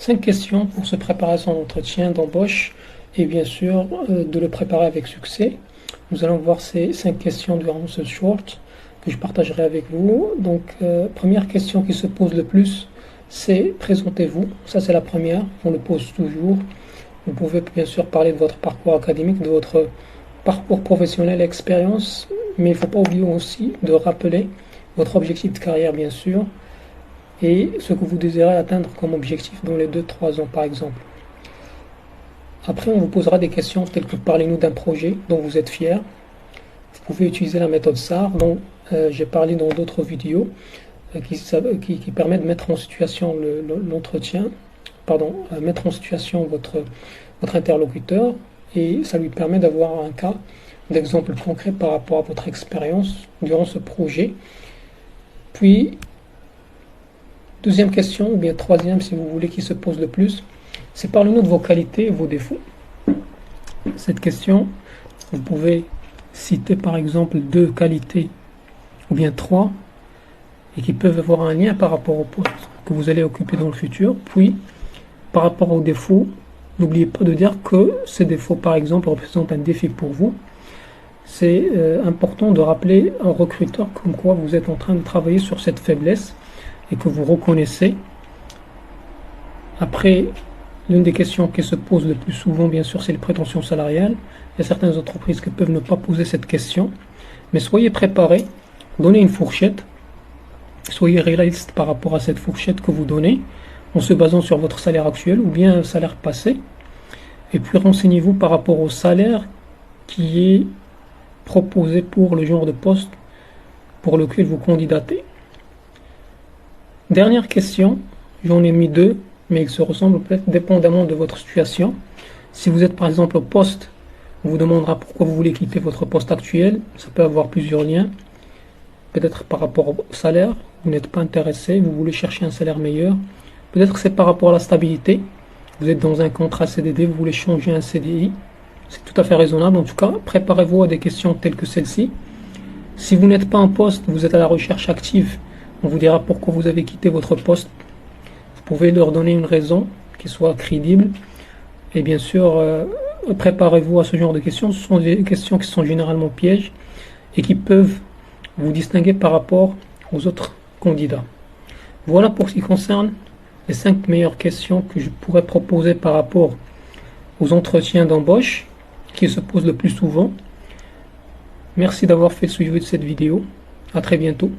5 questions pour se préparer à son entretien d'embauche et bien sûr de le préparer avec succès. Nous allons voir ces 5 questions durant ce short que je partagerai avec vous. Donc, première question qui se pose le plus, c'est présentez-vous. Ça, c'est la première. On le pose toujours. Vous pouvez bien sûr parler de votre parcours académique, de votre parcours professionnel et expérience, mais il ne faut pas oublier aussi de rappeler votre objectif de carrière, bien sûr, et ce que vous désirez atteindre comme objectif dans les 2-3 ans, par exemple. Après, on vous posera des questions telles que parlez-nous d'un projet dont vous êtes fier. Vous pouvez utiliser la méthode SAR dont j'ai parlé dans d'autres vidéos qui permet de mettre en situation l'entretien, mettre en situation votre interlocuteur, et ça lui permet d'avoir un cas d'exemple concret par rapport à votre expérience durant ce projet. Puis, deuxième question, ou bien troisième si vous voulez, qui se pose le plus, c'est parlez-nous de vos qualités et vos défauts. Cette question, vous pouvez citer par exemple 2 qualités ou bien 3 et qui peuvent avoir un lien par rapport au poste que vous allez occuper dans le futur. Puis, par rapport aux défauts, n'oubliez pas de dire que ces défauts par exemple représentent un défi pour vous. C'est important de rappeler un recruteur comme quoi vous êtes en train de travailler sur cette faiblesse et que vous reconnaissez. Après, l'une des questions qui se pose le plus souvent, bien sûr, c'est les prétentions salariales. Il y a certaines entreprises qui peuvent ne pas poser cette question, mais soyez préparés, donnez une fourchette, soyez réaliste par rapport à cette fourchette que vous donnez, en se basant sur votre salaire actuel ou bien un salaire passé, et puis renseignez-vous par rapport au salaire qui est proposé pour le genre de poste pour lequel vous candidatez. Dernière question, j'en ai mis 2, mais ils se ressemblent peut-être dépendamment de votre situation. Si vous êtes par exemple au poste, on vous demandera pourquoi vous voulez quitter votre poste actuel. Ça peut avoir plusieurs liens. Peut-être par rapport au salaire, vous n'êtes pas intéressé, vous voulez chercher un salaire meilleur. Peut-être que c'est par rapport à la stabilité. Vous êtes dans un contrat CDD, vous voulez changer un CDI. C'est tout à fait raisonnable. En tout cas, préparez-vous à des questions telles que celle-ci. Si vous n'êtes pas en poste, vous êtes à la recherche active, on vous dira pourquoi vous avez quitté votre poste. Vous pouvez leur donner une raison qui soit crédible. Et bien sûr, préparez-vous à ce genre de questions. Ce sont des questions qui sont généralement pièges et qui peuvent vous distinguer par rapport aux autres candidats. Voilà pour ce qui concerne les 5 meilleures questions que je pourrais proposer par rapport aux entretiens d'embauche qui se posent le plus souvent. Merci d'avoir fait le suivi de cette vidéo. À très bientôt.